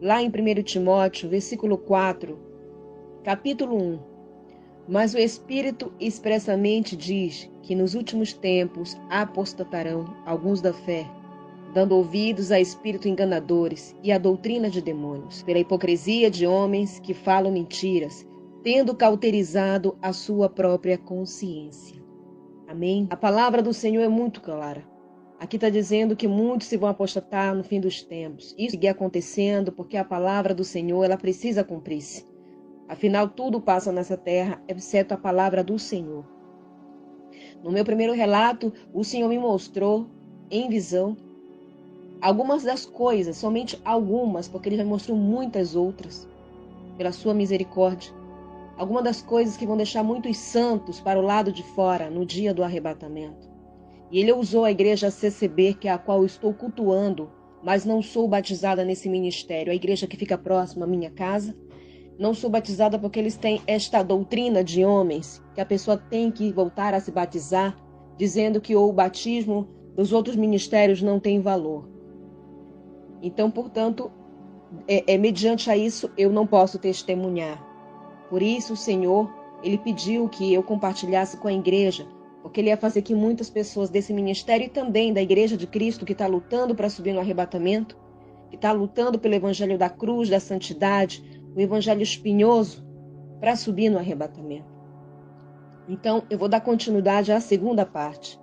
lá em 1 Timóteo, versículo 4, capítulo 1. Mas o Espírito expressamente diz que nos últimos tempos apostatarão alguns da fé, dando ouvidos a espíritos enganadores e a doutrina de demônios, pela hipocrisia de homens que falam mentiras, tendo cauterizado a sua própria consciência. Amém? A palavra do Senhor é muito clara. Aqui está dizendo que muitos se vão apostatar no fim dos tempos. Isso seguir acontecendo porque a palavra do Senhor ela precisa cumprir-se. Afinal, tudo passa nessa terra, exceto a palavra do Senhor. No meu primeiro relato, o Senhor me mostrou, em visão, algumas das coisas, somente algumas, porque Ele já mostrou muitas outras, pela sua misericórdia. Algumas das coisas que vão deixar muitos santos para o lado de fora, no dia do arrebatamento. E Ele usou a igreja CCB, que é a qual eu estou cultuando, mas não sou batizada nesse ministério. A igreja que fica próxima à minha casa. Não sou batizada porque eles têm esta doutrina de homens, que a pessoa tem que voltar a se batizar, dizendo que o batismo dos outros ministérios não tem valor. Então, portanto, mediante a isso, eu não posso testemunhar. Por isso, o Senhor, Ele pediu que eu compartilhasse com a igreja, porque Ele ia fazer que muitas pessoas desse ministério e também da Igreja de Cristo, que está lutando para subir no arrebatamento, que está lutando pelo evangelho da cruz, da santidade, o evangelho espinhoso, para subir no arrebatamento. Então, eu vou dar continuidade à segunda parte.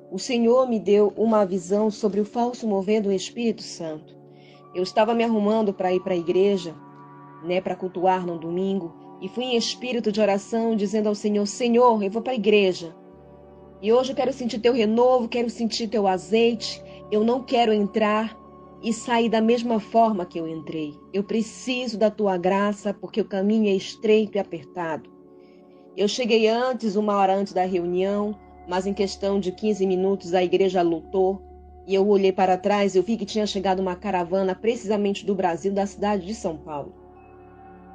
O Senhor me deu uma visão sobre o falso mover do Espírito Santo. Eu estava me arrumando para ir para a igreja, para cultuar no domingo, e fui em espírito de oração, dizendo ao Senhor, Senhor, eu vou para a igreja. E hoje eu quero sentir teu renovo, quero sentir teu azeite, eu não quero entrar e sair da mesma forma que eu entrei. Eu preciso da tua graça, porque o caminho é estreito e apertado. Eu cheguei antes, 1 hora antes da reunião, mas em questão de 15 minutos a igreja lotou. E eu olhei para trás e eu vi que tinha chegado uma caravana precisamente do Brasil, da cidade de São Paulo.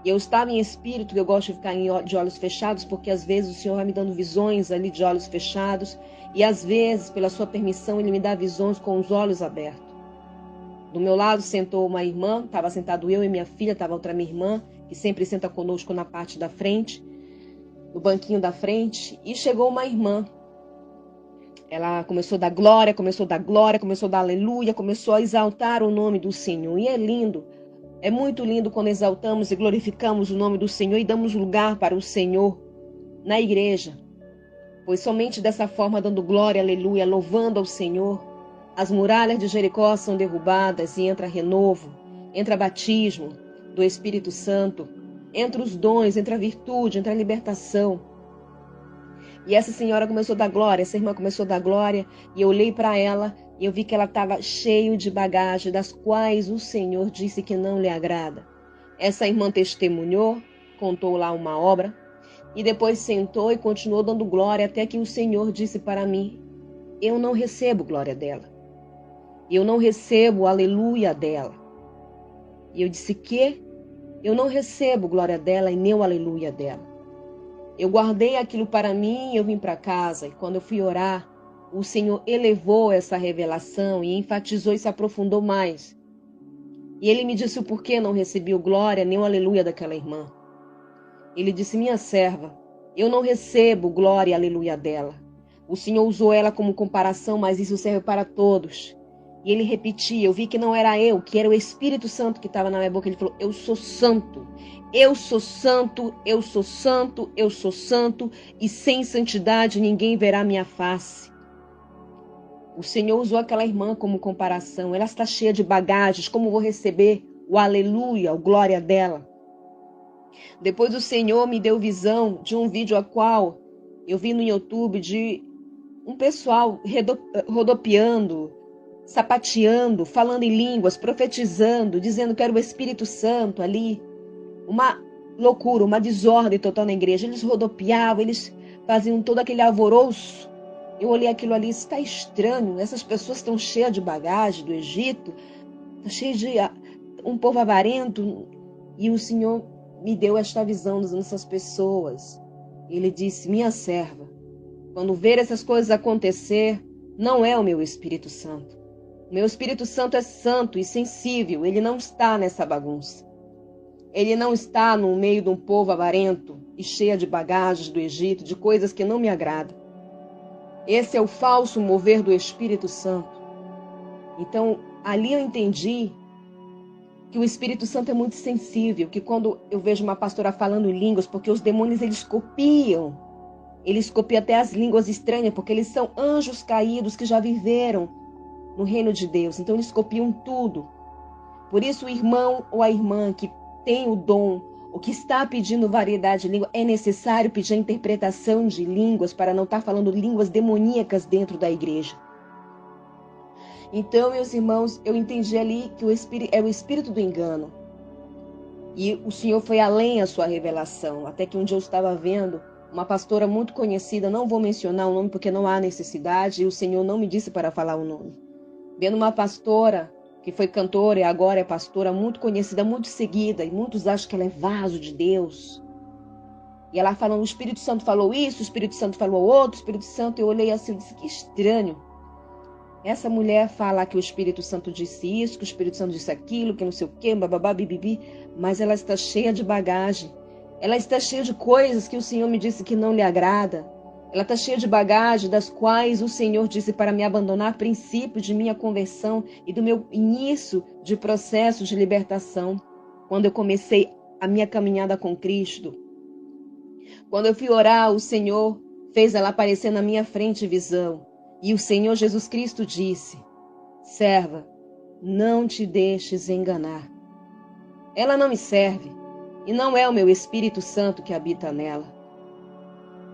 E eu estava em espírito, que eu gosto de ficar de olhos fechados, porque às vezes o Senhor vai me dando visões ali de olhos fechados, e às vezes, pela sua permissão, Ele me dá visões com os olhos abertos. Do meu lado sentou uma irmã, estava sentado eu e minha filha, estava outra minha irmã, que sempre senta conosco na parte da frente, no banquinho da frente, e chegou uma irmã. Ela começou a dar glória, começou a dar aleluia, começou a exaltar o nome do Senhor. E é lindo, é muito lindo quando exaltamos e glorificamos o nome do Senhor e damos lugar para o Senhor na igreja. Pois somente dessa forma, dando glória, aleluia, louvando ao Senhor, as muralhas de Jericó são derrubadas e entra renovo, entra batismo do Espírito Santo, entra os dons, entra a virtude, entra a libertação. E essa senhora começou a dar glória, essa irmã começou a dar glória, e eu olhei para ela e eu vi que ela estava cheia de bagagem, das quais o Senhor disse que não lhe agrada. Essa irmã testemunhou, contou lá uma obra, e depois sentou e continuou dando glória, até que o Senhor disse para mim, eu não recebo glória dela. Eu não recebo o aleluia dela. E eu disse que eu não recebo glória dela e nem o aleluia dela. Eu guardei aquilo para mim e eu vim para casa. E quando eu fui orar, o Senhor elevou essa revelação e enfatizou e se aprofundou mais. E Ele me disse o porquê não recebi o glória nem o aleluia daquela irmã. Ele disse, minha serva, eu não recebo glória e aleluia dela. O Senhor usou ela como comparação, mas isso serve para todos. E ele repetia, eu vi que não era eu, que era o Espírito Santo que estava na minha boca. Ele falou, eu sou santo, eu sou santo, eu sou santo, eu sou santo, e sem santidade ninguém verá minha face. O Senhor usou aquela irmã como comparação, ela está cheia de bagagens, como vou receber o aleluia, o glória dela? Depois o Senhor me deu visão de um vídeo a qual eu vi no YouTube de um pessoal rodopiando, sapateando, falando em línguas, profetizando, dizendo que era o Espírito Santo ali. Uma loucura, uma desordem total na igreja. Eles rodopiavam, eles faziam todo aquele alvoroço. Eu olhei aquilo ali, está estranho. Essas pessoas estão cheias de bagagem do Egito, está cheio de um povo avarento. E o Senhor me deu esta visão dessas pessoas. Ele disse, minha serva, quando ver essas coisas acontecer, não é o meu Espírito Santo. O meu Espírito Santo é santo e sensível, ele não está nessa bagunça. Ele não está no meio de um povo avarento e cheio de bagagens do Egito, de coisas que não me agradam. Esse é o falso mover do Espírito Santo. Então, ali eu entendi que o Espírito Santo é muito sensível, que quando eu vejo uma pastora falando em línguas, porque os demônios eles copiam até as línguas estranhas, porque eles são anjos caídos que já viveram no reino de Deus, então eles copiam tudo. Por isso o irmão ou a irmã que tem o dom, o que está pedindo variedade de língua, é necessário pedir a interpretação de línguas para não estar falando línguas demoníacas dentro da igreja. Então, meus irmãos, eu entendi ali que é o espírito do engano. E o Senhor foi além a sua revelação. Até que um dia eu estava vendo uma pastora muito conhecida, não vou mencionar o nome porque não há necessidade, e o Senhor não me disse para falar o nome. Vendo uma pastora que foi cantora e agora é pastora, muito conhecida, muito seguida, e muitos acham que ela é vaso de Deus. E ela falando, o Espírito Santo falou isso, o Espírito Santo falou outro, o Espírito Santo, eu olhei assim e disse, que estranho. Essa mulher fala que o Espírito Santo disse isso, que o Espírito Santo disse aquilo, que não sei o quê, bababá, bibibi, mas ela está cheia de bagagem. Ela está cheia de coisas que o Senhor me disse que não lhe agrada. Ela está cheia de bagagem das quais o Senhor disse para me abandonar princípios de minha conversão e do meu início de processo de libertação. Quando eu comecei a minha caminhada com Cristo. Quando eu fui orar, o Senhor fez ela aparecer na minha frente visão. E o Senhor Jesus Cristo disse, serva, não te deixes enganar. Ela não me serve e não é o meu Espírito Santo que habita nela.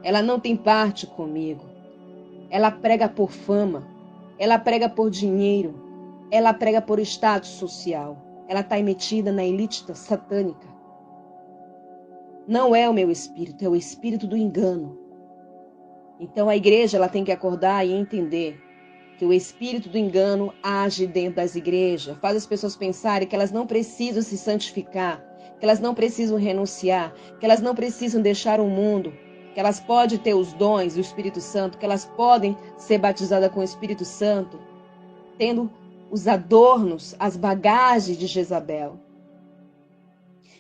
Ela não tem parte comigo. Ela prega por fama, ela prega por dinheiro, ela prega por status social. Ela está metida na elite satânica. Não é o meu espírito, é o espírito do engano. Então a igreja ela tem que acordar e entender que o espírito do engano age dentro das igrejas, faz as pessoas pensarem que elas não precisam se santificar, que elas não precisam renunciar, que elas não precisam deixar o mundo, que elas podem ter os dons do Espírito Santo, que elas podem ser batizadas com o Espírito Santo, tendo os adornos, as bagagens de Jezabel.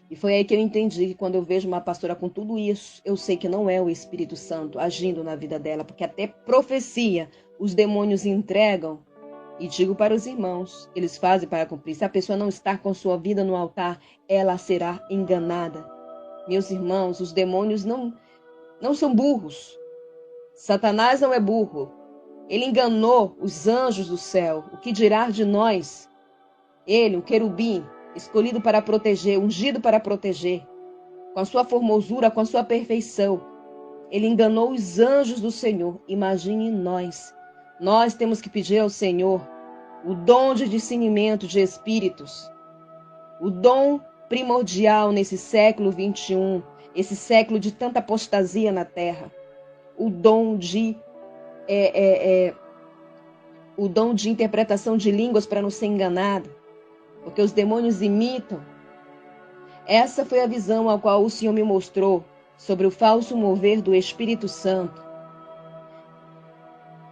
E foi aí que eu entendi que quando eu vejo uma pastora com tudo isso, eu sei que não é o Espírito Santo agindo na vida dela, porque até profecia os demônios entregam. E digo para os irmãos, eles fazem para cumprir. Se a pessoa não estar com sua vida no altar, ela será enganada. Meus irmãos, os demônios não são burros. Satanás não é burro. Ele enganou os anjos do céu. O que dirá de nós? Ele, um querubim, escolhido para proteger, ungido para proteger, com a sua formosura, com a sua perfeição. Ele enganou os anjos do Senhor. Imagine nós. Nós temos que pedir ao Senhor o dom de discernimento de espíritos, o dom primordial nesse século 21, esse século de tanta apostasia na terra, o dom de interpretação de línguas para não ser enganado, porque os demônios imitam. Essa foi a visão a qual o Senhor me mostrou sobre o falso mover do Espírito Santo.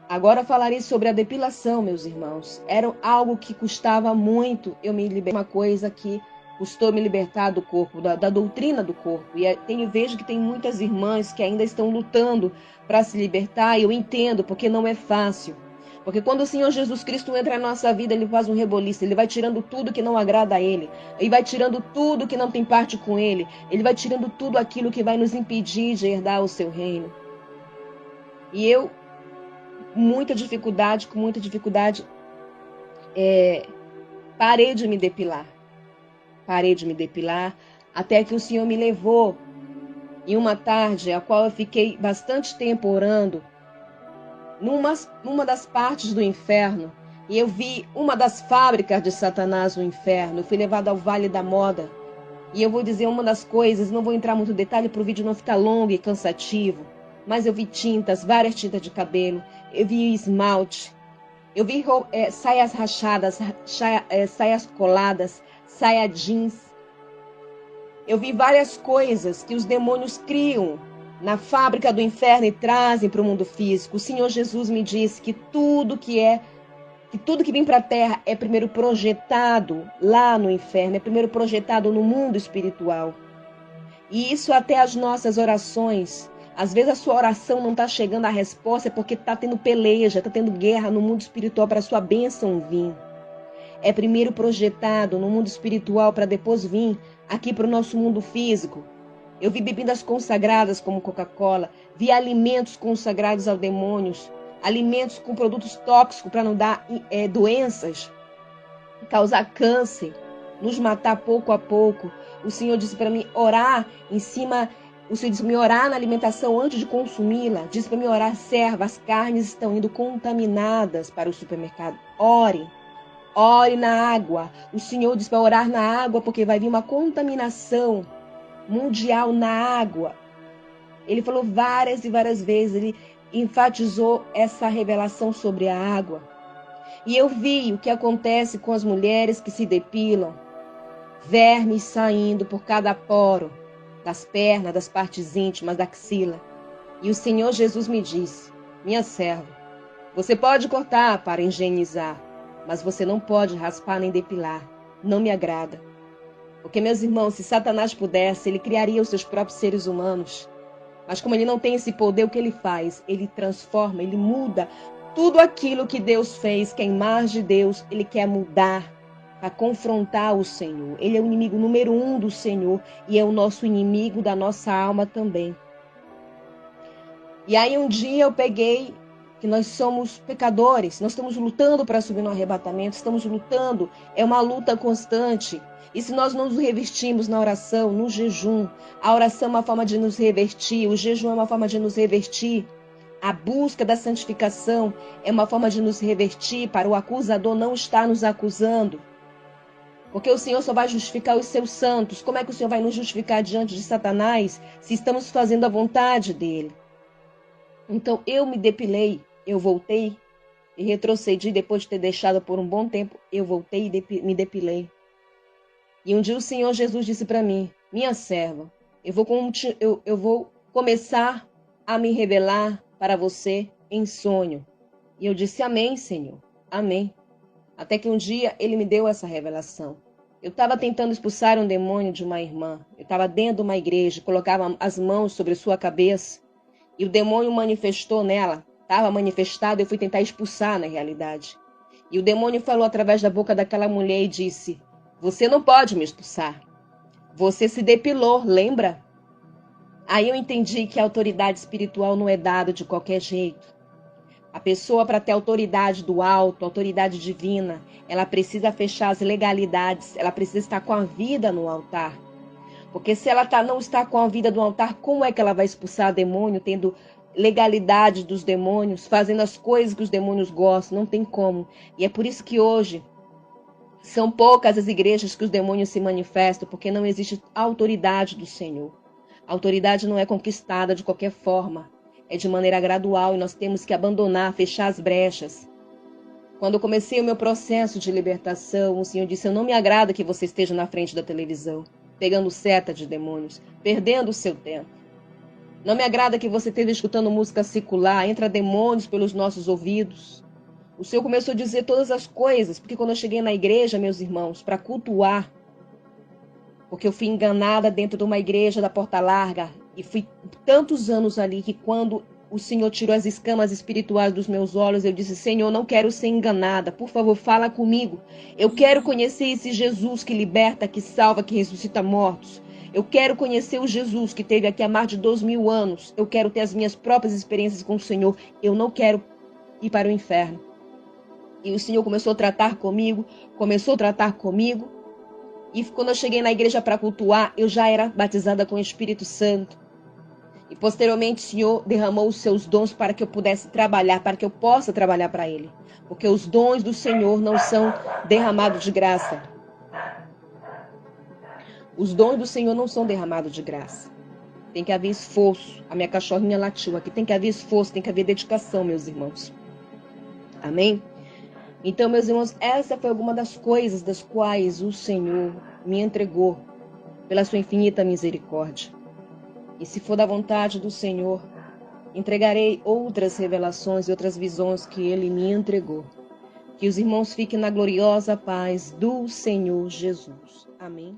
Agora falarei sobre a depilação, meus irmãos. Era algo que custava muito eu me libertar, uma coisa que custou me libertar do corpo, da doutrina do corpo. E vejo que tem muitas irmãs que ainda estão lutando para se libertar, e eu entendo, porque não é fácil. Porque quando o Senhor Jesus Cristo entra na nossa vida, Ele faz um reboliço, Ele vai tirando tudo que não agrada a Ele, Ele vai tirando tudo que não tem parte com Ele, Ele vai tirando tudo aquilo que vai nos impedir de herdar o Seu reino. E eu, com muita dificuldade, parei de me depilar. Até que o Senhor me levou em uma tarde, a qual eu fiquei bastante tempo orando, numa das partes do inferno, e eu vi uma das fábricas de Satanás no inferno. Eu fui levada ao Vale da Moda, e eu vou dizer uma das coisas, não vou entrar muito em detalhe para o vídeo não ficar longo e cansativo, mas eu vi tintas, várias tintas de cabelo, eu vi esmalte, eu vi saias rachadas, saias coladas, saia jeans. Eu vi várias coisas que os demônios criam na fábrica do inferno e trazem para o mundo físico. O Senhor Jesus me disse que tudo que é que tudo que vem para a terra é primeiro projetado lá no inferno, é primeiro projetado no mundo espiritual. E isso até as nossas orações. Às vezes a sua oração não está chegando à resposta, é porque está tendo peleja, está tendo guerra no mundo espiritual para a sua bênção vir. É primeiro projetado no mundo espiritual para depois vir aqui para o nosso mundo físico. Eu vi bebidas consagradas como Coca-Cola, vi alimentos consagrados aos demônios, alimentos com produtos tóxicos para não dar doenças, causar câncer, nos matar pouco a pouco. O Senhor disse para mim orar em cima, o Senhor disse para mim orar na alimentação antes de consumi-la. Disse para mim orar, serva, as carnes estão indo contaminadas para o supermercado. Ore. Ore na água. O Senhor disse para orar na água porque vai vir uma contaminação mundial na água. Ele falou várias e várias vezes, ele enfatizou essa revelação sobre a água. E eu vi o que acontece com as mulheres que se depilam, vermes saindo por cada poro, das pernas, das partes íntimas, da axila. E o Senhor Jesus me disse, minha serva, você pode cortar para higienizar, mas você não pode raspar nem depilar. Não me agrada. Porque, meus irmãos, se Satanás pudesse, ele criaria os seus próprios seres humanos. Mas como ele não tem esse poder, o que ele faz? Ele transforma, ele muda tudo aquilo que Deus fez, que é a imagem de Deus, ele quer mudar para confrontar o Senhor. Ele é o inimigo número 1 do Senhor e é o nosso inimigo da nossa alma também. E aí um dia eu peguei que nós somos pecadores, nós estamos lutando para subir no arrebatamento, estamos lutando, é uma luta constante. E se nós não nos revestimos na oração, no jejum, a oração é uma forma de nos revertir, o jejum é uma forma de nos revertir, a busca da santificação é uma forma de nos revertir para o acusador não estar nos acusando. Porque o Senhor só vai justificar os seus santos. Como é que o Senhor vai nos justificar diante de Satanás se estamos fazendo a vontade dele? Então eu me depilei, eu voltei e retrocedi depois de ter deixado por um bom tempo. Eu voltei e me depilei. E um dia o Senhor Jesus disse para mim, minha serva, eu vou começar a me revelar para você em sonho. E eu disse, amém, Senhor, amém. Até que um dia ele me deu essa revelação. Eu estava tentando expulsar um demônio de uma irmã. Eu estava dentro de uma igreja, colocava as mãos sobre sua cabeça. E o demônio manifestou nela, estava manifestado, eu fui tentar expulsar na realidade. E o demônio falou através da boca daquela mulher e disse, você não pode me expulsar. Você se depilou, lembra? Aí eu entendi que a autoridade espiritual não é dada de qualquer jeito. A pessoa, para ter autoridade do alto, autoridade divina, ela precisa fechar as legalidades, ela precisa estar com a vida no altar. Porque se ela não está com a vida no altar, como é que ela vai expulsar demônio, tendo legalidade dos demônios, fazendo as coisas que os demônios gostam? Não tem como. E é por isso que hoje são poucas as igrejas que os demônios se manifestam, porque não existe autoridade do Senhor. A autoridade não é conquistada de qualquer forma. É de maneira gradual e nós temos que abandonar, fechar as brechas. Quando eu comecei o meu processo de libertação, o Senhor disse, eu não me agrada que você esteja na frente da televisão, pegando seta de demônios, perdendo o seu tempo. Não me agrada que você esteja escutando música secular, entra demônios pelos nossos ouvidos. O Senhor começou a dizer todas as coisas, porque quando eu cheguei na igreja, meus irmãos, para cultuar, porque eu fui enganada dentro de uma igreja da Porta Larga, e fui tantos anos ali que quando o Senhor tirou as escamas espirituais dos meus olhos, eu disse, Senhor, não quero ser enganada, por favor, fala comigo. Eu quero conhecer esse Jesus que liberta, que salva, que ressuscita mortos. Eu quero conhecer o Jesus que esteve aqui há mais de 2000 anos. Eu quero ter as minhas próprias experiências com o Senhor. Eu não quero ir para o inferno. E o Senhor começou a tratar comigo, E quando eu cheguei na igreja para cultuar, eu já era batizada com o Espírito Santo. E posteriormente o Senhor derramou os seus dons para que eu pudesse trabalhar, para que eu possa trabalhar para Ele. Porque os dons do Senhor não são derramados de graça. Os dons do Senhor não são derramados de graça. Tem que haver esforço. A minha cachorrinha latiu aqui. Tem que haver esforço, tem que haver dedicação, meus irmãos. Amém? Então, meus irmãos, essa foi alguma das coisas das quais o Senhor me entregou pela sua infinita misericórdia. E se for da vontade do Senhor, entregarei outras revelações e outras visões que Ele me entregou. Que os irmãos fiquem na gloriosa paz do Senhor Jesus. Amém.